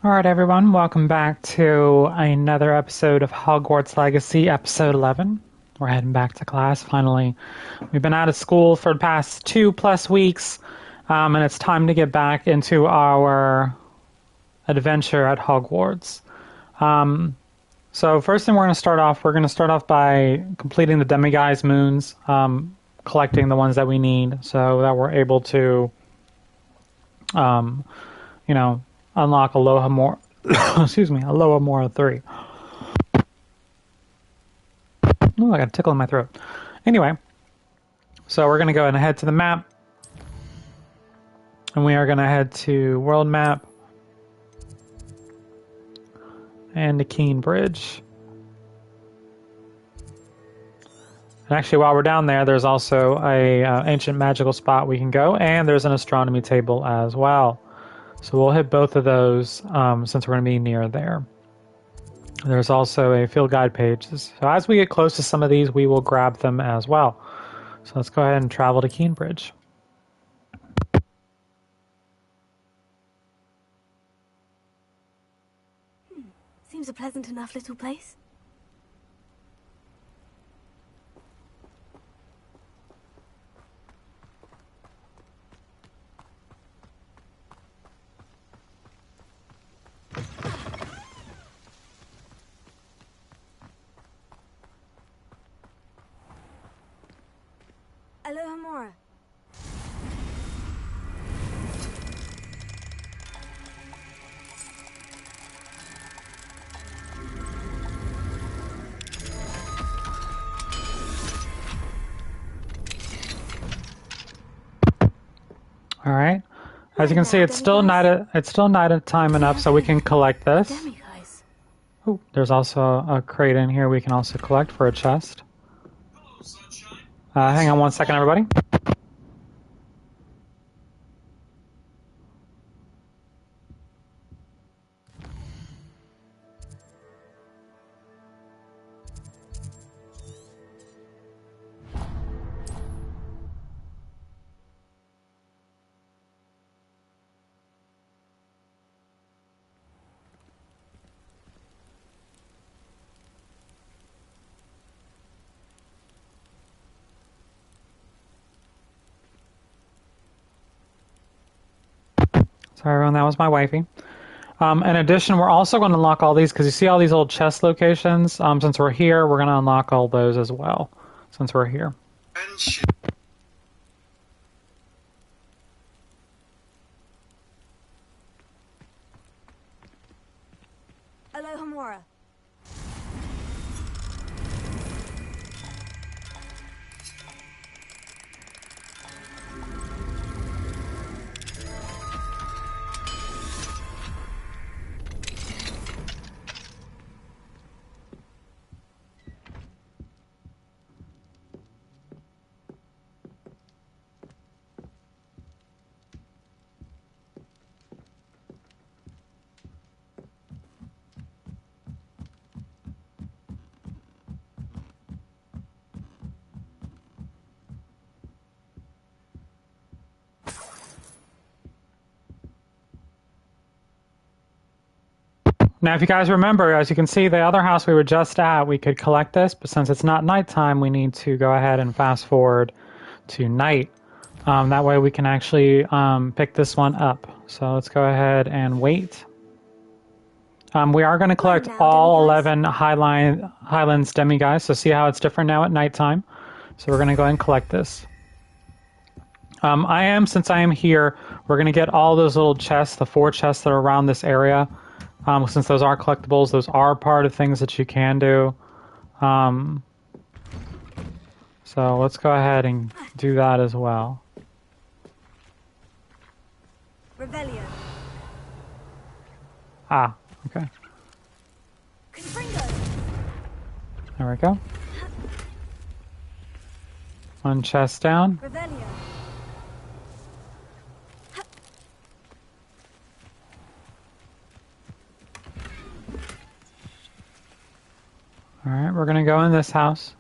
Alright, everyone, welcome back to another episode of Hogwarts Legacy, episode 11. We're heading back to class, finally. We've been out of school for the past 2+ weeks, and it's time to get back into our adventure at Hogwarts. So first thing we're going to start off by completing the Demiguise moons, collecting the ones that we need so that we're able to, unlock Alohomora, Alohomora 3. Oh, I got a tickle in my throat. Anyway, so we're going to go ahead and head to the map. And we are going to head to World Map. And the Keen Bridge. And actually, while we're down there, there's also a ancient magical spot we can go. And there's an astronomy table as well. So we'll hit both of those since we're going to be near there. There's also a field guide page. So as we get close to some of these, we will grab them as well. So let's go ahead and travel to Keenbridge. Seems a pleasant enough little place. Alohomora. All right. As you can see, it's still night at time enough, so we can collect this. Oh, there's also a crate in here we can also collect for a chest. Hang on one second, everybody. Sorry, everyone, that was my wifey. In addition, we're also going to unlock all these, because you see all these old chest locations. Since we're here, we're going to unlock all those as well, since we're here. Alohomora. Now, if you guys remember, as you can see, the other house we were just at, we could collect this, but since it's not nighttime, we need to go ahead and fast forward to night. That way we can actually pick this one up. So let's go ahead and wait. We are going to collect all 11 Highlands Demiguise, so see how it's different now at nighttime. So we're going to go ahead and collect this. Since I am here, we're going to get all those little chests, the 4 chests that are around this area. Since those are collectibles, those are part of things that you can do. So let's go ahead and do that as well. Revelio. Ah, okay. Confringo. There we go. One chest down. Revelio. Alright, we're going to go in this house.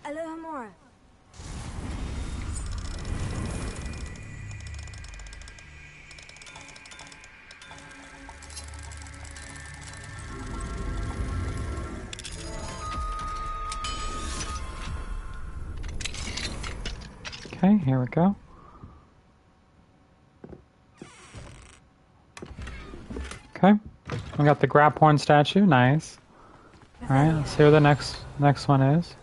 Alohomora. Okay, here we go. Okay, we got the Graphorn statue. Nice. All right, let's see where the next one is.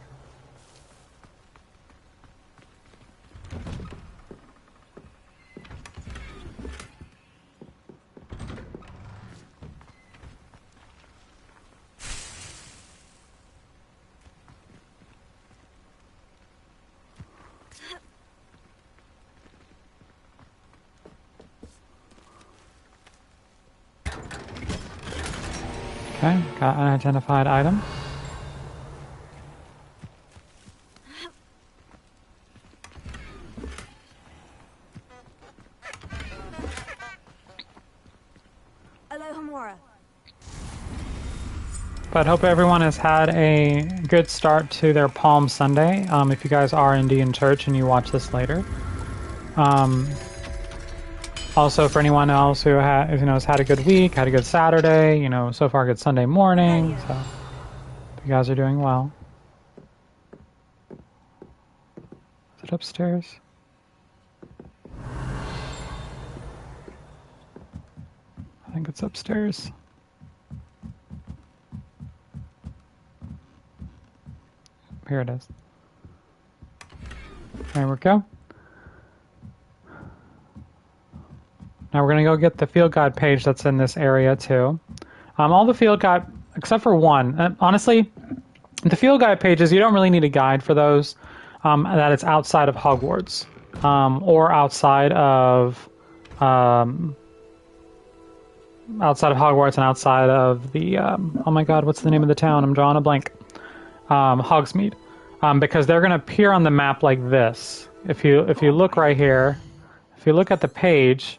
Okay, got unidentified item. Alohomora. But hope everyone has had a good start to their Palm Sunday. If you guys are indeed in church and you watch this later. Also, for anyone else who has had a good week, had a good Saturday, so far good Sunday morning. So, hope you guys are doing well. Is it upstairs? I think it's upstairs. Here it is. There we go. Now we're going to go get the field guide page that's in this area too. All the field guide, except for one. Honestly, the field guide pages, you don't really need a guide for those. That it's outside of Hogwarts. Or outside of Hogwarts and outside of the, oh my god, what's the name of the town? I'm drawing a blank. Hogsmeade. Because they're going to appear on the map like this. If you look right here, if you look at the page,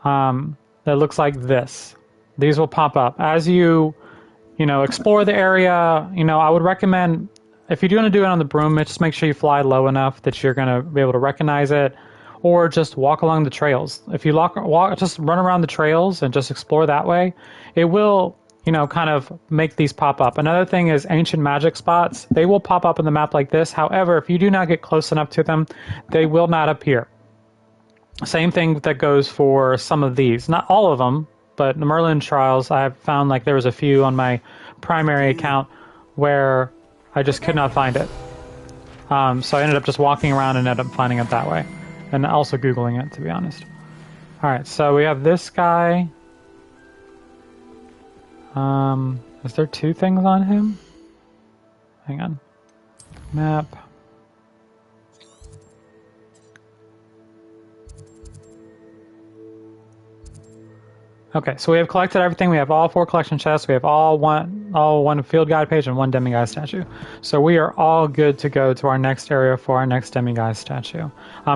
that looks like this. These will pop up as you explore the area. I would recommend, if you're going to do it on the broom, just make sure you fly low enough that you're going to be able to recognize it, or just walk along the trails. If you just run around the trails and just explore that way, it will kind of make these pop up. Another thing is ancient magic spots. They will pop up on the map like this. However, if you do not get close enough to them, they will not appear. Same thing that goes for some of these. Not all of them, but the Merlin trials, I have found like there was a few on my primary account where I just could not find it. So I ended up just walking around and ended up finding it that way. And also Googling it, to be honest. Alright, so we have this guy. Is there two things on him? Hang on. Map. Okay, so we have collected everything. We have all 4 collection chests. We have all one field guide page and 1 demiguise statue. So we are all good to go to our next area for our next demiguise statue.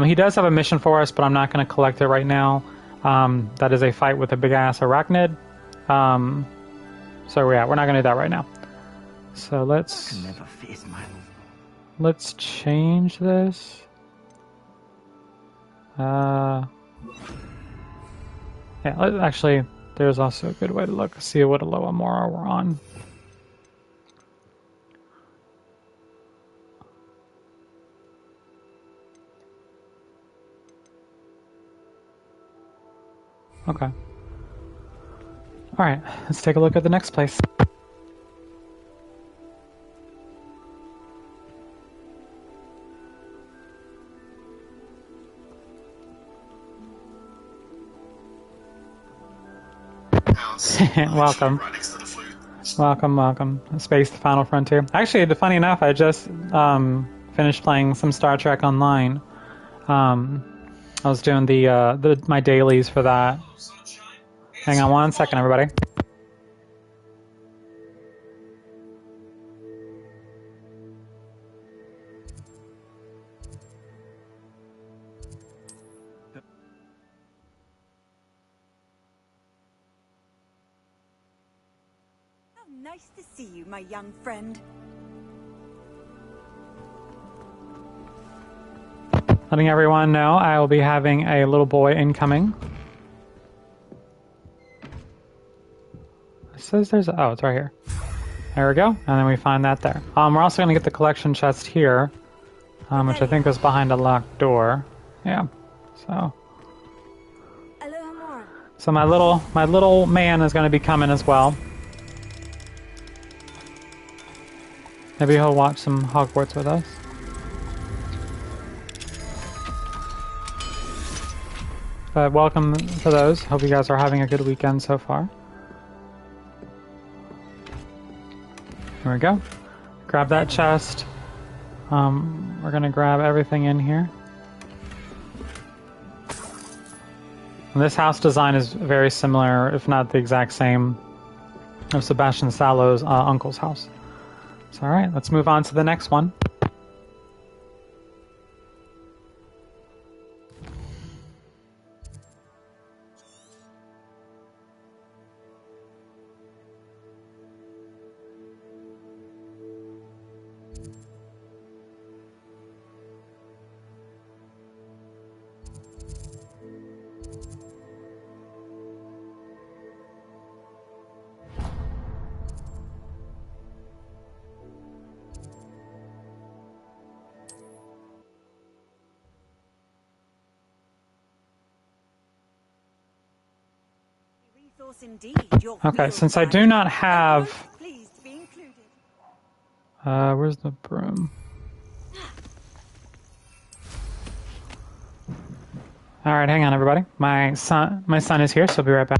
He does have a mission for us, but I'm not going to collect it right now. That is a fight with a big ass arachnid. So yeah, we're not going to do that right now. So let's change this. Yeah, actually, there's also a good way to look, see what Alohomora we're on. Okay. Alright, let's take a look at the next place. Welcome. Welcome. Space the Final Frontier. Actually, funny enough, I just finished playing some Star Trek Online. I was doing my dailies for that. Hang on one second, everybody. Nice to see you, my young friend. Letting everyone know I will be having a little boy incoming. It says there's... oh, it's right here. There we go. And then we find that there. We're also going to get the collection chest here. which I think was behind a locked door. Yeah. So Alohomora. my little man is going to be coming as well. Maybe he'll watch some Hogwarts with us. But welcome to those. Hope you guys are having a good weekend so far. Here we go. Grab that chest. We're gonna grab everything in here. And this house design is very similar, if not the exact same, of Sebastian Sallow's uncle's house. So, alright, let's move on to the next one. Resource indeed. Okay, since I do not have... Pleased to be included. where's the broom? Alright, hang on everybody. My son is here, so I'll be right back.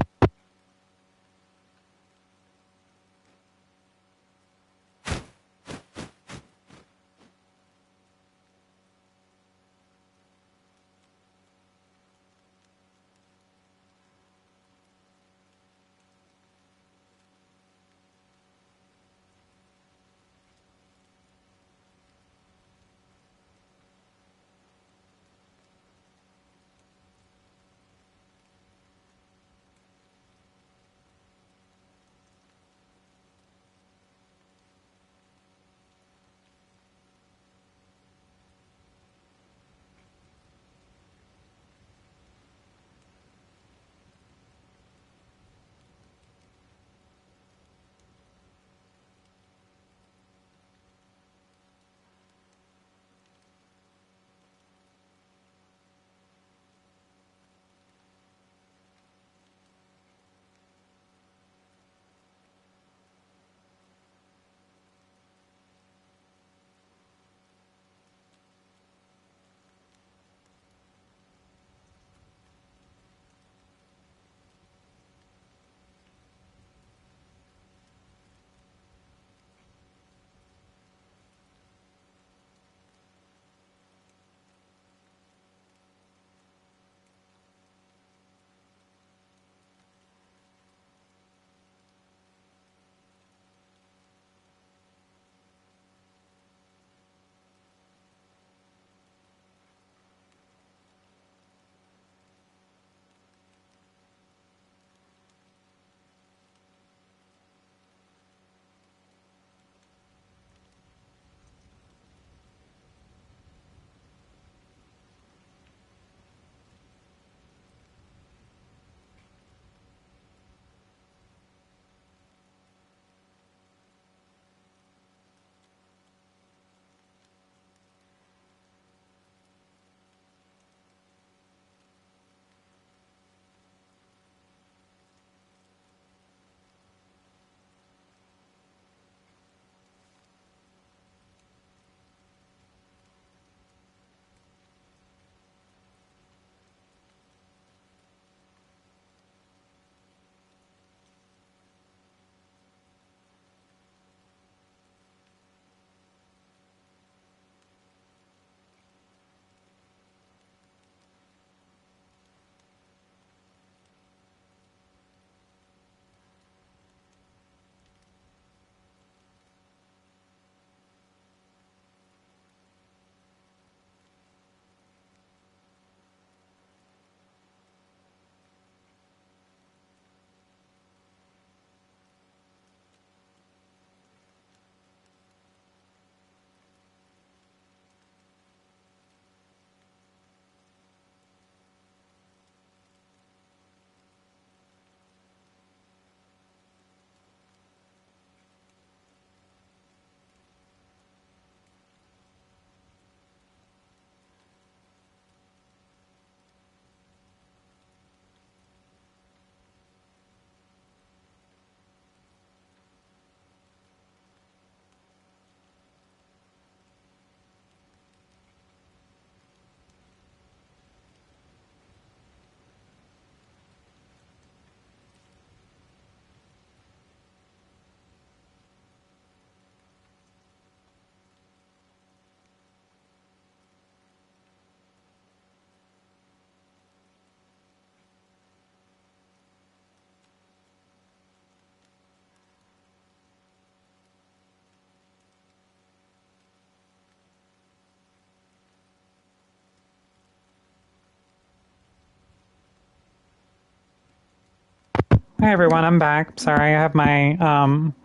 Hi everyone, I'm back. Sorry, I have my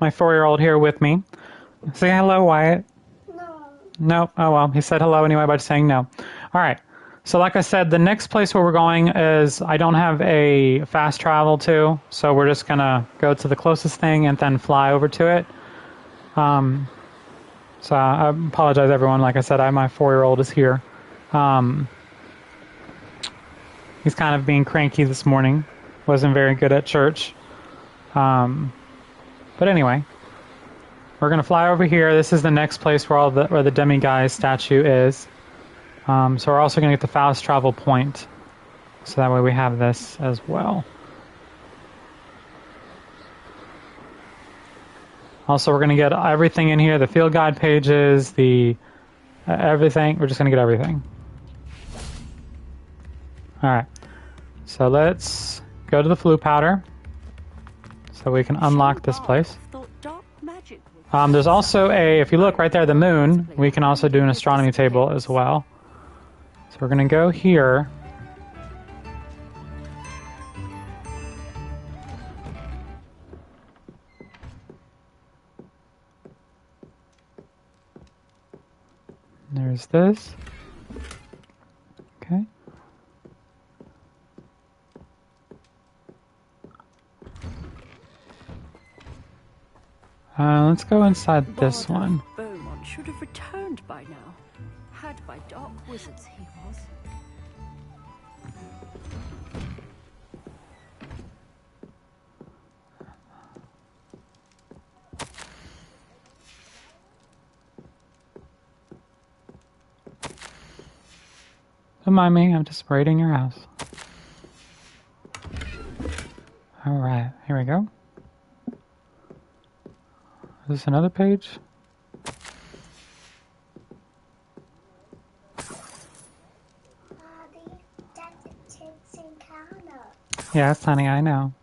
my 4-year-old here with me. Say hello, Wyatt. No. No. Oh well, he said hello anyway by saying no. All right. So like I said, the next place where we're going is I don't have a fast travel to, so we're just gonna go to the closest thing and then fly over to it. So I apologize, everyone. Like I said, my 4-year-old is here. He's kind of being cranky this morning. Wasn't very good at church. But anyway, we're gonna fly over here. This is the next place where where the demiguise statue is. So we're also gonna get the fast travel point. So that way we have this as well. Also, we're gonna get everything in here: the field guide pages, the everything. We're just gonna get everything. All right. So let's go to the flu powder, so we can unlock this place. There's also if you look right there, the moon, we can also do an astronomy table as well. So we're going to go here. There's this. Okay. Let's go inside this one. Beaumont should have returned by now. Had by dark wizards he was. Don't mind me, I'm just raiding your house. Alright, here we go. Is this another page? Daddy, detectives encounter. Yes, honey, I know.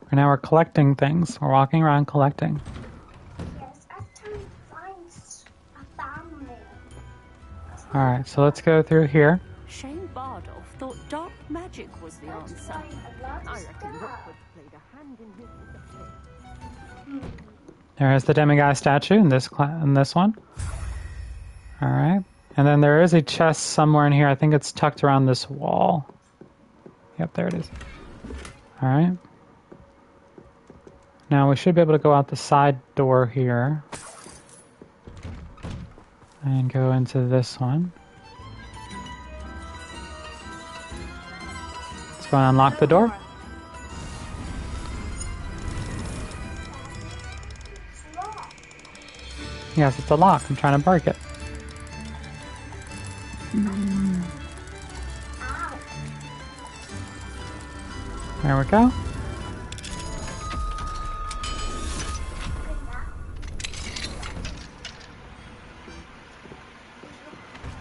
And now we're collecting things. We're walking around collecting. Yes, I'm trying to find a family. Alright, so let's go through here. Shane Bardolph thought dark magic was the Let's answer. find a lot of I reckon stuff. Rookwood played a hand in his disappearance. There is the demiguise statue in this one. Alright. And then there is a chest somewhere in here. I think it's tucked around this wall. Yep, there it is. Alright. Now we should be able to go out the side door here. And go into this one. Let's go and unlock the door. It's locked. Yes, it's a lock. I'm trying to break it. Ow. There we go.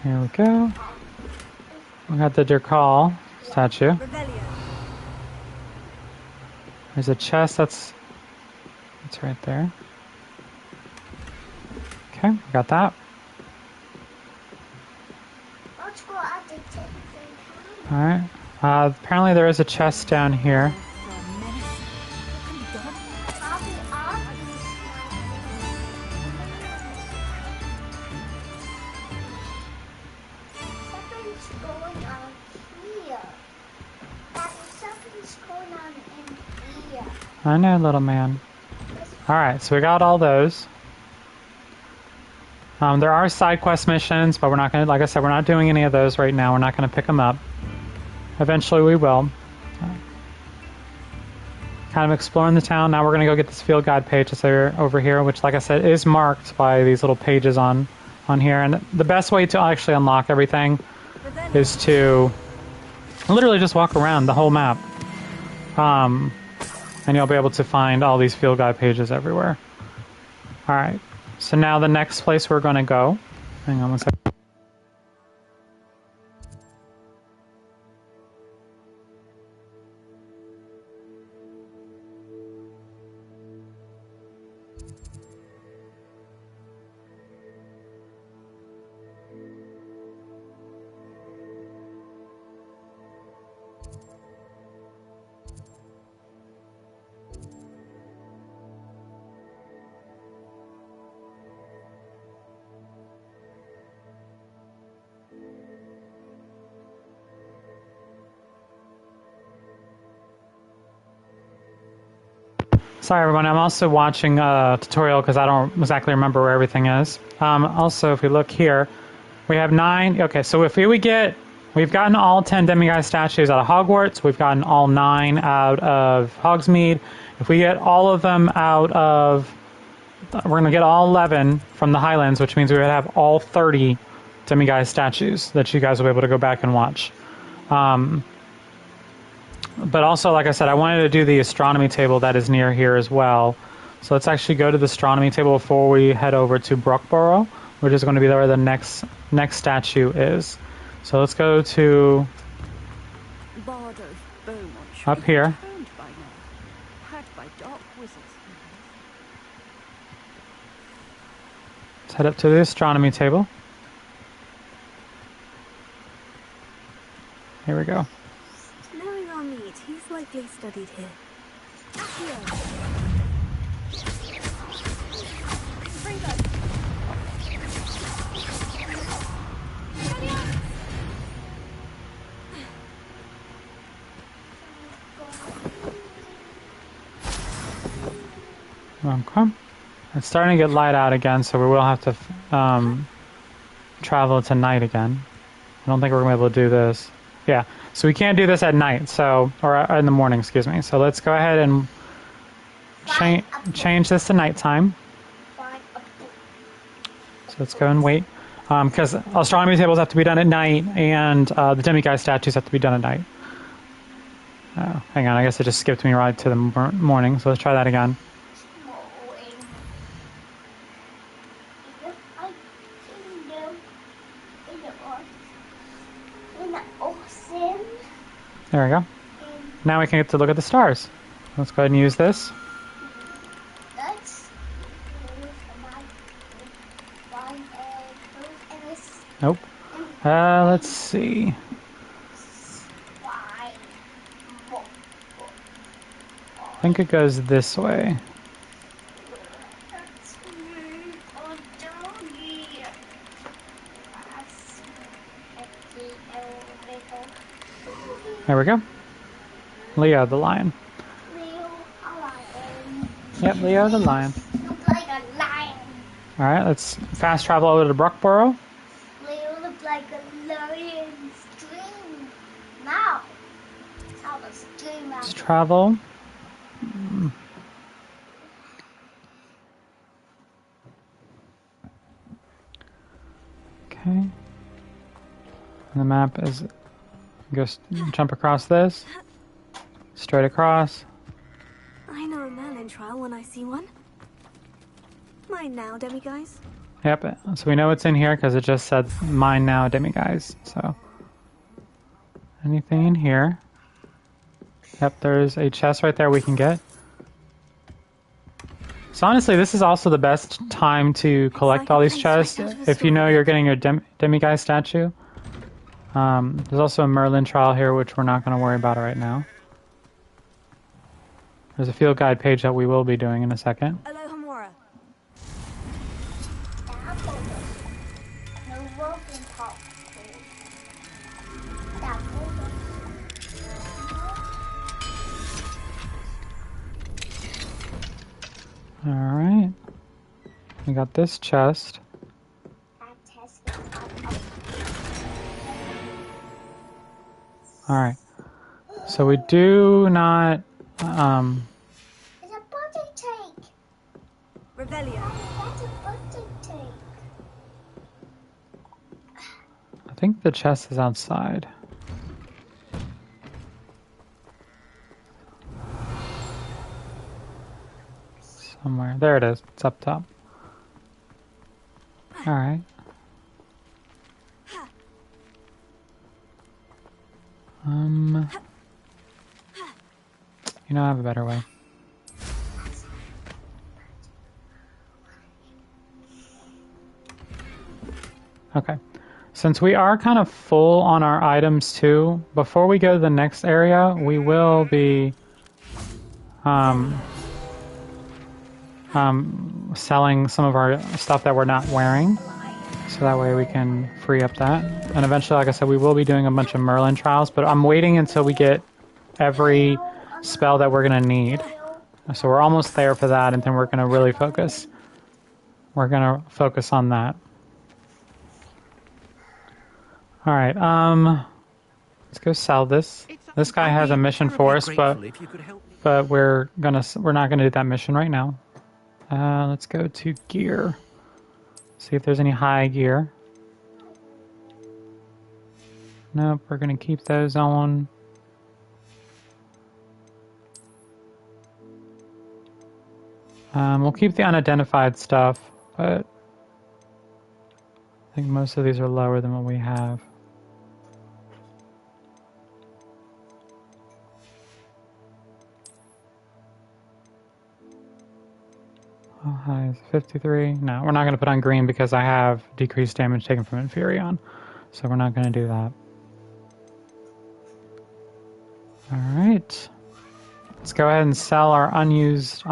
Here we go. We got the Durkal statue. Revelio. There's a chest that's right there. Okay, we got that. Let's go at the detectives encounter. Alright. Apparently there is a chest down here. Bobby, something's going on here. Daddy, something's going on in here. I know, little man. Alright, so we got all those. There are side quest missions, but we're not going to, like I said, we're not doing any of those right now. We're not going to pick them up. Eventually we will. Kind of exploring the town. Now we're going to go get this field guide page that's over here, which, like I said, is marked by these little pages on here. And the best way to actually unlock everything is to literally just walk around the whole map. And you'll be able to find all these field guide pages everywhere. Alright, so now the next place we're going to go... Hang on one second. Sorry, everyone. I'm also watching a tutorial because I don't exactly remember where everything is. Also, if we look here, we have 9. Okay, so if we get... We've gotten all 10 demiguise statues out of Hogwarts. We've gotten all 9 out of Hogsmeade. If we get all of them out of... We're going to get all 11 from the Highlands, which means we would have all 30 demiguise statues that you guys will be able to go back and watch. But also, like I said, I wanted to do the astronomy table that is near here as well. So let's actually go to the astronomy table before we head over to Brookborough, which is going to be where the next statue is. So let's go to Bard of Beaumont up here. returned by now. Had by dark wizards. Let's head up to the astronomy table. Here we go. Knowing our needs, he's likely studied here. Here. Okay. It's starting to get light out again, so we will have to travel to night again. I don't think we're going to be able to do this. Yeah, so we can't do this at night, so or in the morning, excuse me. So let's go ahead and change this to nighttime. So let's go and wait. Because astronomy tables have to be done at night, and the demiguise statues have to be done at night. Oh, hang on, I guess it just skipped me right to the morning, so let's try that again. There we go. Now we can get to look at the stars. Let's go ahead and use this. Nope. Let's see. I think it goes this way. There we go. Leo the lion. Yep, Leo the lion. Look like a lion. Alright, let's fast travel over to Brookborough. Leo look like a lion's dream. Now, tell us dream Let's travel. Okay. And the map is... jump across this. Straight across. I know a Merlin trial when I see one. Mine now, demiguise. Yep, so we know it's in here because it just said mine now demiguise. So anything in here? Yep, there's a chest right there we can get. So honestly, this is also the best time to collect all these chests if you know you're getting your demiguise statue. There's also a Merlin trial here, which we're not going to worry about right now. There's a field guide page that we will be doing in a second. Alohomora. Alright. We got this chest. Alright. So we do not... It's a birthday cake. Revelio. That's a birthday cake. I think the chest is outside. Somewhere. There it is. It's up top. Alright. You know, I have a better way. Okay. Since we are kind of full on our items too, before we go to the next area, we will be selling some of our stuff that we're not wearing. So that way we can free up that. And eventually, like I said, we will be doing a bunch of Merlin trials, but I'm waiting until we get every spell that we're going to need. So we're almost there for that, and then we're going to really focus. We're going to focus on that. All right, let's go sell this. This guy has a mission for us, but we're not gonna do that mission right now. Let's go to gear. See if there's any high gear. Nope, we're gonna keep those on. We'll keep the unidentified stuff, but I think most of these are lower than what we have. How high is 53? No, we're not going to put on green because I have decreased damage taken from Inferion. So we're not going to do that. Alright. Let's go ahead and sell our unused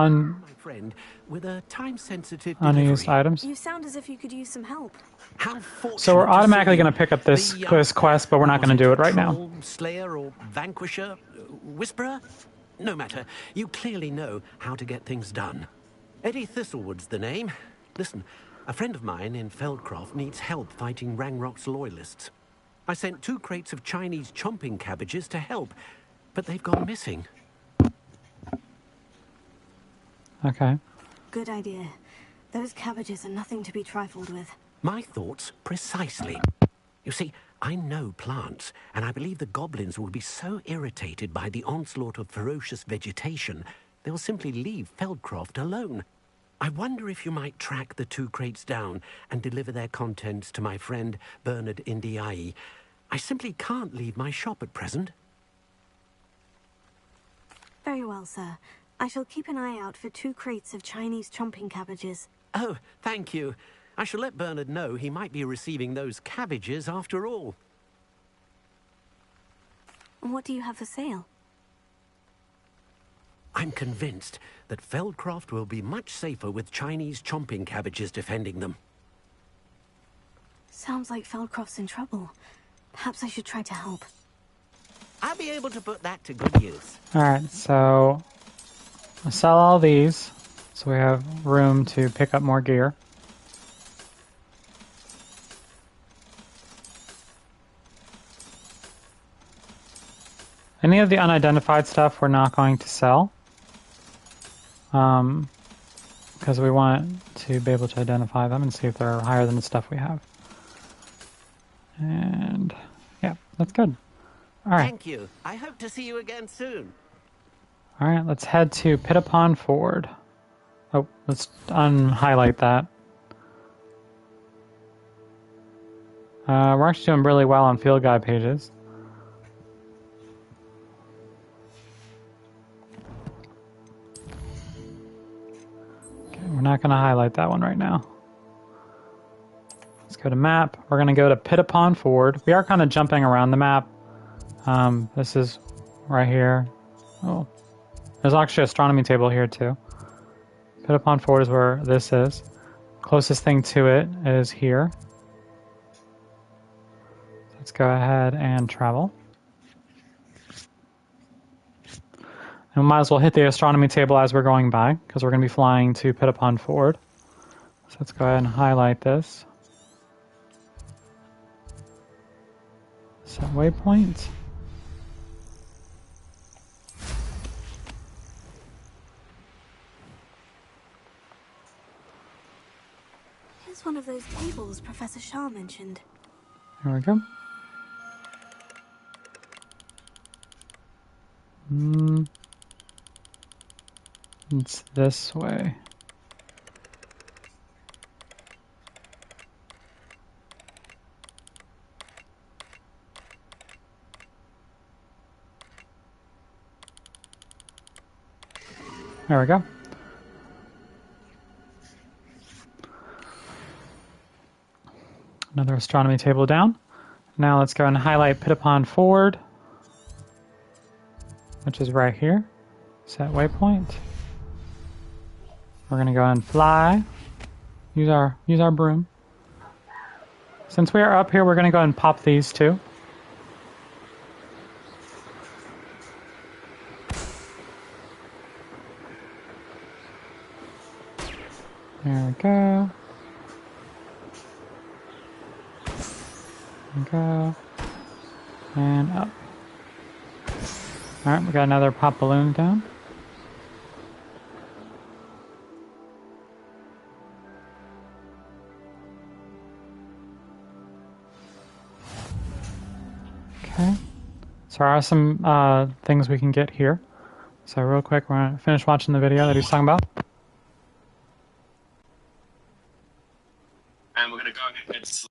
with a time-sensitive unused delivery. items. You sound as if you could use some help. How fortunate So we're to automatically see going to pick up this the, quest, but we're not was going to do it right Troll, now. Slayer or Vanquisher? Whisperer? No matter. You clearly know how to get things done. Eddie Thistlewood's the name. Listen, a friend of mine in Feldcroft needs help fighting Rangrock's loyalists. I sent 2 crates of Chinese chomping cabbages to help, but they've gone missing. Okay. Good idea. Those cabbages are nothing to be trifled with. My thoughts precisely. You see, I know plants, and I believe the goblins will be so irritated by the onslaught of ferocious vegetation, they'll simply leave Feldcroft alone. I wonder if you might track the 2 crates down and deliver their contents to my friend Bernard Indiai. I simply can't leave my shop at present. Very well, sir. I shall keep an eye out for 2 crates of Chinese chomping cabbages. Oh, thank you. I shall let Bernard know he might be receiving those cabbages after all. And what do you have for sale? I'm convinced that Feldcroft will be much safer with Chinese chomping cabbages defending them. Sounds like Feldcroft's in trouble. Perhaps I should try to help. I'll be able to put that to good use. Alright, so I'll sell all these so we have room to pick up more gear. Any of the unidentified stuff we're not going to sell. Because we want to be able to identify them and see if they're higher than the stuff we have. And yeah, that's good. Alright. Thank you. I hope to see you again soon. Alright, let's head to Pitapon Ford. Oh, let's unhighlight that. We're actually doing really well on field guide pages. Okay, we're not going to highlight that one right now. Let's go to map. We're going to go to Pitapon Ford. We are kind of jumping around the map. This is right here. Oh, there's actually an astronomy table here too. Pitapon Ford is where this is. Closest thing to it is here. Let's go ahead and travel. And we might as well hit the astronomy table as we're going by, because we're going to be flying to Pitapon Ford. So let's go ahead and highlight this. Set waypoint. Here's one of those tables Professor Shah mentioned. There we go. It's this way. There we go. Another astronomy table down. Now let's go and highlight Pitapon Ford, which is right here. Set waypoint. We're gonna go and fly. Use our broom. Since we are up here, we're gonna go and pop these two. There we go. There we go. And up. Alright, we got another pop balloon down. Okay. So there are some things we can get here. So real quick, we're going to finish watching the video that he's talking about. And we're going to go ahead and sleep.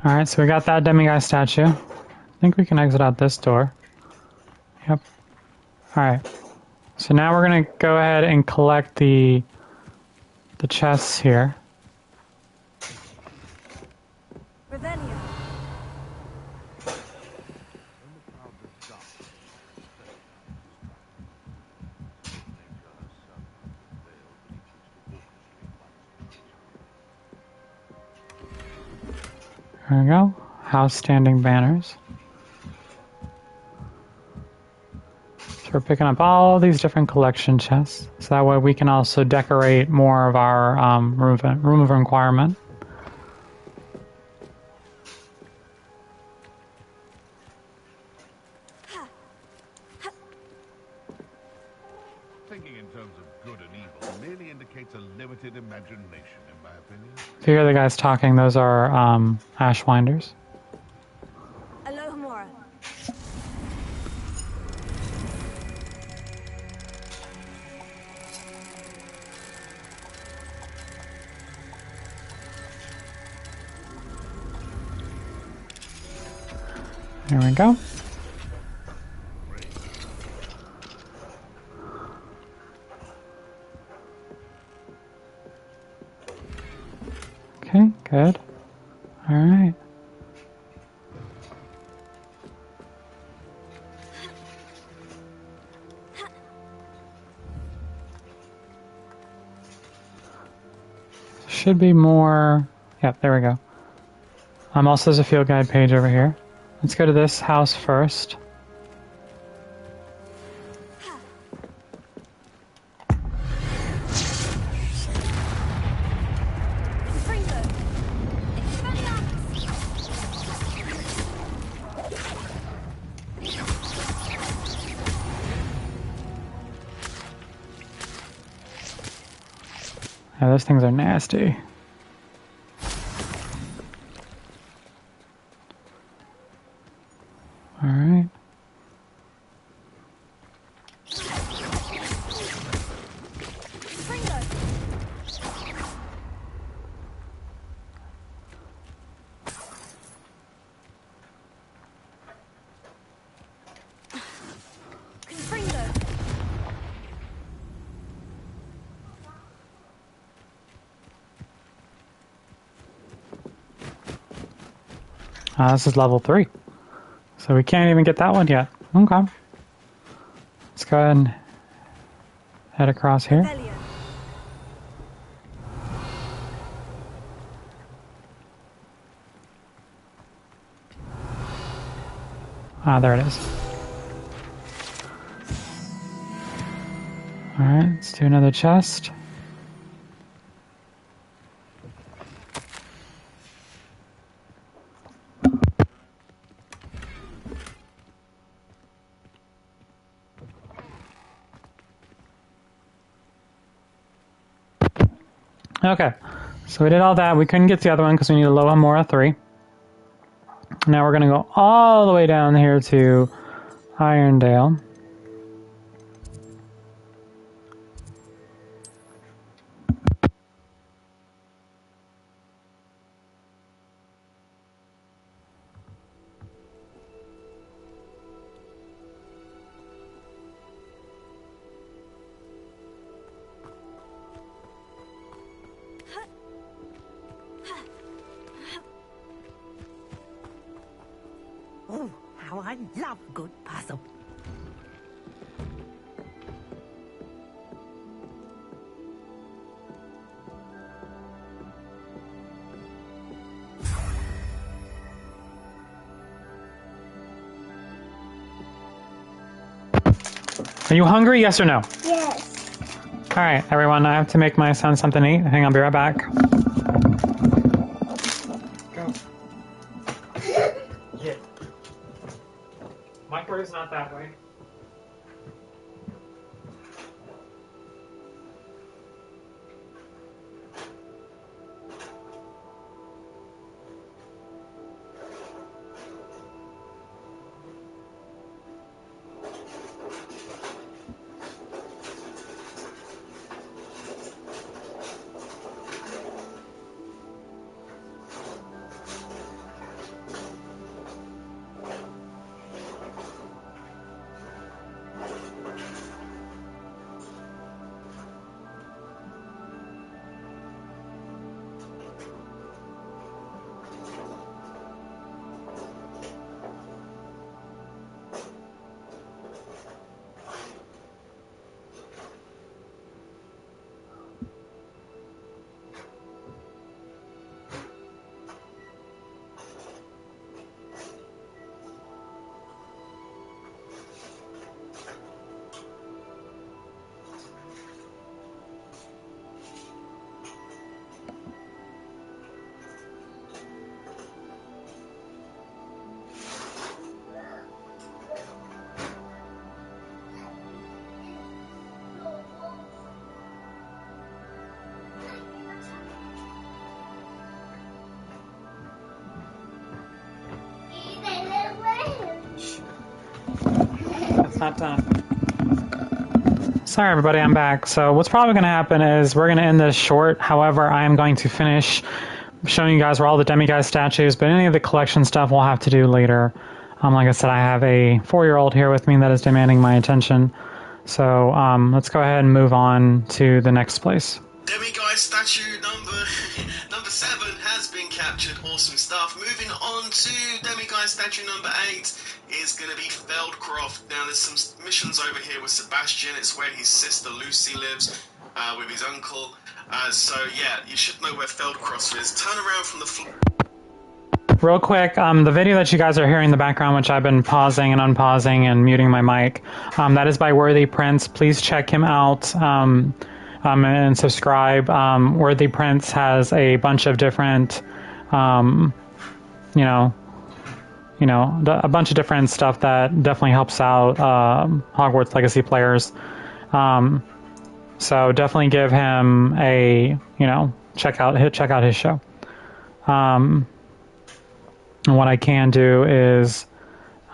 Alright, so we got that demiguy statue. I think we can exit out this door. Yep. Alright. So now we're going to go ahead and collect the chests here. Revelio. There we go. House standing banners. So we're picking up all these different collection chests. So that way we can also decorate more of our room of requirement. Thinking in terms of good and evil merely indicates a limited imagination, in my opinion. If you hear the guys talking, those are Ashwinders. Alohomora. There we go. Okay, good. All right. Should be more. Yep, there we go. Also, there's a field guide page over here. Let's go to this house first. Yeah, those things are nasty. All right. This is level 3. So we can't even get that one yet. Okay. Let's go ahead and head across here. There it is. Alright, let's do another chest. Okay, so we did all that. We couldn't get the other one because we need a Alohomora 3. Now we're going to go all the way down here to Irondale. I love a good puzzle. Are you hungry? Yes or no? Yes. All right, everyone. I have to make my son something to eat. Hang on, I'll be right back. Go. Yeah. Microwave's not that way. It's not done. Sorry, everybody, I'm back. So what's probably going to happen is we're going to end this short. However, I am going to finish showing you guys where all the demiguise statues, but any of the collection stuff we'll have to do later. Like I said, I have a 4-year-old here with me that is demanding my attention. So let's go ahead and move on to the next place. Demiguise statue number 7 has been captured. Awesome stuff. Moving on to demiguise statue number 8 is going to be Feldcroft. Now there's some missions over here with Sebastian. It's where his sister Lucy lives with his uncle. So yeah, you should know where Feldcroft is. Turn around from the floor. Real quick, the video that you guys are hearing in the background, which I've been pausing and unpausing and muting my mic, that is by Worthy Prince. Please check him out and subscribe. Worthy Prince has a bunch of different, a bunch of different stuff that definitely helps out Hogwarts Legacy players. So definitely give him a, check out his show. And what I can do is,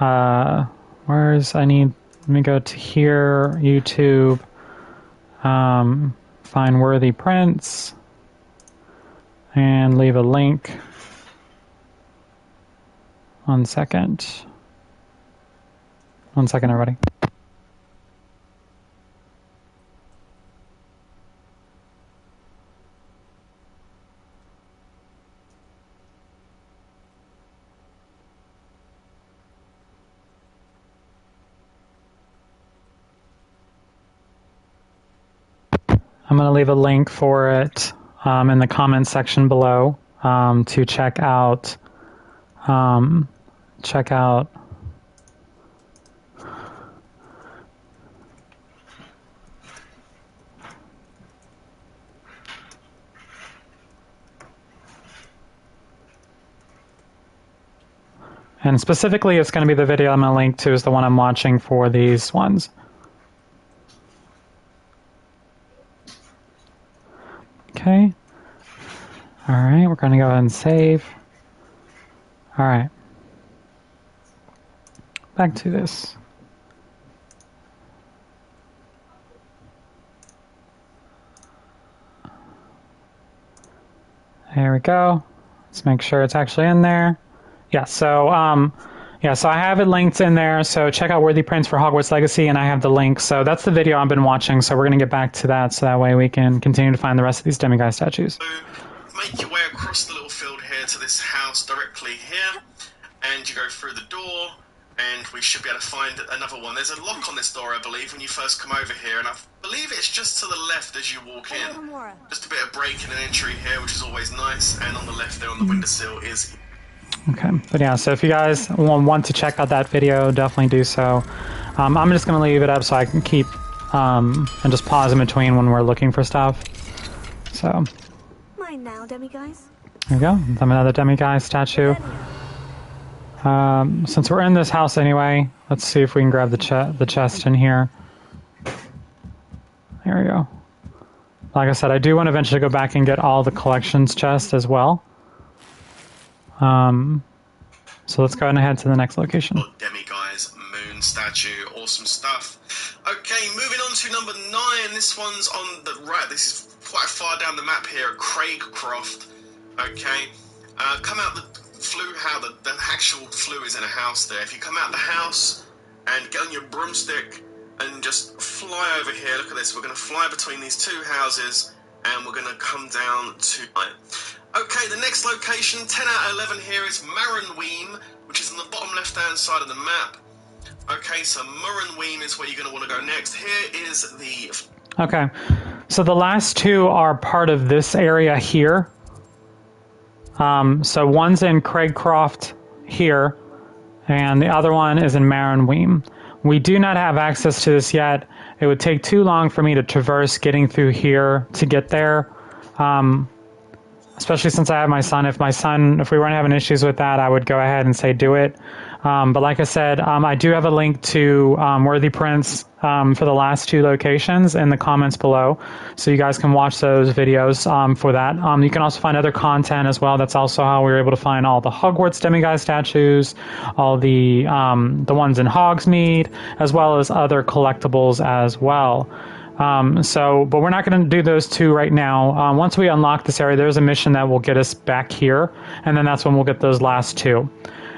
let me go to here, YouTube, find Worthy Prince, and leave a link. 1 second. 1 second, everybody. I'm going to leave a link for it in the comments section below to check out. And specifically, it's going to be the video I'm going to link to is the one I'm watching for these ones. Okay. All right, we're going to go ahead and save. All right. Back to this. There we go. Let's make sure it's actually in there. Yeah, so so I have it linked in there. So check out Worthy Prince for Hogwarts Legacy, and I have the link. So that's the video I've been watching. So we're going to get back to that, so that way we can continue to find the rest of these demiguise statues. So make your way across the little field here to this house directly here, and you go through the door, and we should be able to find another one. There's a lock on this door, I believe, when you first come over here, and I believe it's just to the left as you walk in. Just a bit of breaking and entry here, which is always nice, and on the left there on the windowsill is... Okay, but yeah, so if you guys want to check out that video, definitely do so. I'm just going to leave it up so I can keep, and just pause in between when we're looking for stuff. So, Mine now, demiguise. there we go, another demiguise statue. Since we're in this house anyway, let's see if we can grab the chest in here. There we go. Like I said, I do want to eventually go back and get all the collections chests as well. So let's go ahead to the next location. Demiguise moon statue, awesome stuff. Okay, moving on to number 9. This one's on the right. This is quite far down the map here at Craigcroft. Okay, come out the flue. How the actual flue is in a house there. If you come out the house and get on your broomstick and just fly over here. Look at this. We're going to fly between these two houses, and we're going to come down to... Okay, the next location, 10 out of 11 here, is Maranweem, which is on the bottom left-hand side of the map. Okay, so Maranweem is where you're going to want to go next. Here is the... Okay, so the last two are part of this area here. So one's in Craigcroft here, and the other one is in Maranweem. We do not have access to this yet. It would take too long for me to traverse getting through here to get there. Especially since I have my son. If we weren't having issues with that, I would go ahead and say do it. But like I said, I do have a link to Worthy Prints for the last two locations in the comments below. So you guys can watch those videos for that. You can also find other content as well. That's also how we were able to find all the Hogwarts demiguise statues, all the ones in Hogsmeade, as well as other collectibles as well. But we're not going to do those two right now. Once we unlock this area, there's a mission that will get us back here, and then that's when we'll get those last two.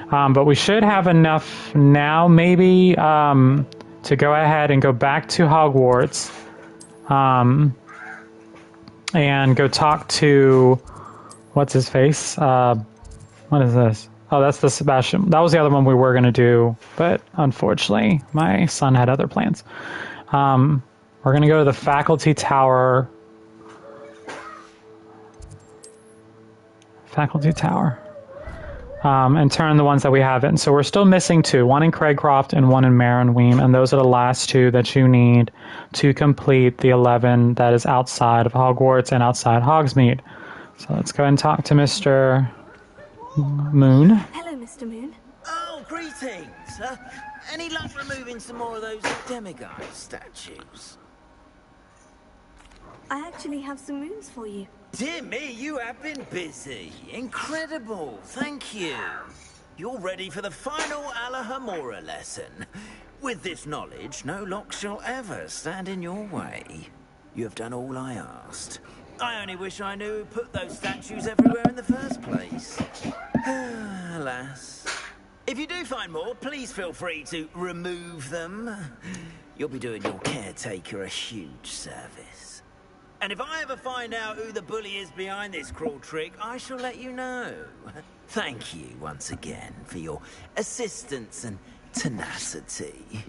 But we should have enough now, maybe, to go ahead and go back to Hogwarts, and go talk to, what's his face? What is this? Oh, that's the Sebastian. That was the other one we were going to do, but unfortunately, my son had other plans. We're going to go to the faculty tower. And turn the ones that we have in. So we're still missing two, one in Craigcroft and one in Maranweem, and those are the last two that you need to complete the 11 that is outside of Hogwarts and outside Hogsmeade. So let's go ahead and talk to Mr. Moon. Hello, Mr. Moon. Oh, greetings. Any luck removing some more of those demiguise statues? I actually have some moons for you. Dear me, you have been busy. Incredible. Thank you. You're ready for the final Alahamora lesson. With this knowledge, no lock shall ever stand in your way. You have done all I asked. I only wish I knew who put those statues everywhere in the first place. Alas. If you do find more, please feel free to remove them. You'll be doing your caretaker a huge service. And if I ever find out who the bully is behind this cruel trick, I shall let you know. Thank you once again for your assistance and tenacity.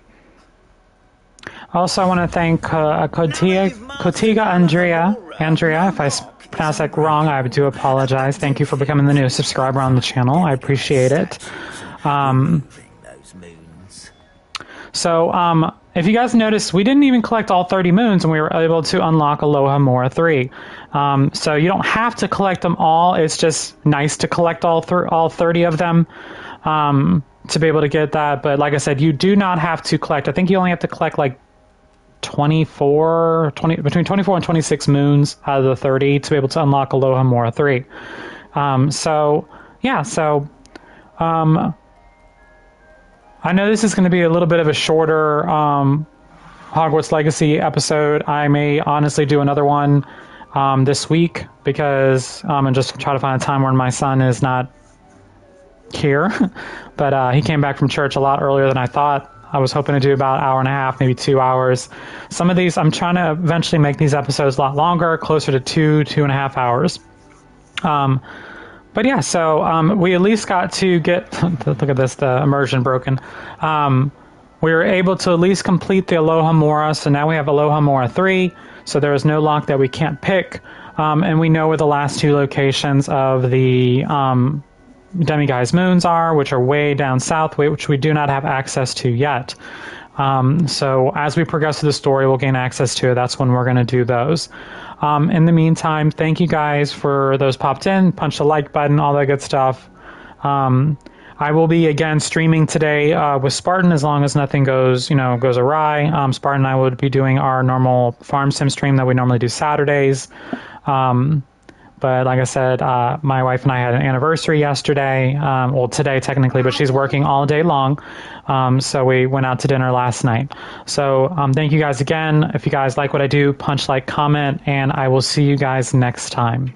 Also, I want to thank Kotiga Andrea. If I pronounce that wrong, I do apologize. Thank you for becoming the new subscriber on the channel. I appreciate it. So, if you guys noticed, we didn't even collect all 30 moons, and we were able to unlock Alohomora 3. So you don't have to collect them all. It's just nice to collect all 30 of them to be able to get that. But like I said, you do not have to collect. I think you only have to collect like between 24 and 26 moons out of the 30 to be able to unlock Alohomora 3. I know this is going to be a little bit of a shorter Hogwarts Legacy episode. I may honestly do another one this week because and just try to find a time when my son is not here. But he came back from church a lot earlier than I thought. I was hoping to do about an hour and a half, maybe 2 hours. Some of these, I'm trying to eventually make these episodes a lot longer, closer to 2.5 hours. But yeah, so we at least got to get, look at this, the immersion broken. We were able to at least complete the Aloha Mora, so now we have Aloha Mora 3, so there is no lock that we can't pick, and we know where the last two locations of the Demiguise moons are, which are way down south, which we do not have access to yet. So as we progress through the story, we'll gain access to it. That's when we're going to do those. In the meantime, thank you guys for those popped in. Punch the like button, all that good stuff. I will be again streaming today with Spartan as long as nothing goes awry. Spartan and I would be doing our normal farm sim stream that we normally do Saturdays. But like I said, my wife and I had an anniversary yesterday. Well, today technically, but she's working all day long. So we went out to dinner last night. So thank you guys again. If you guys like what I do, punch like, comment, and I will see you guys next time.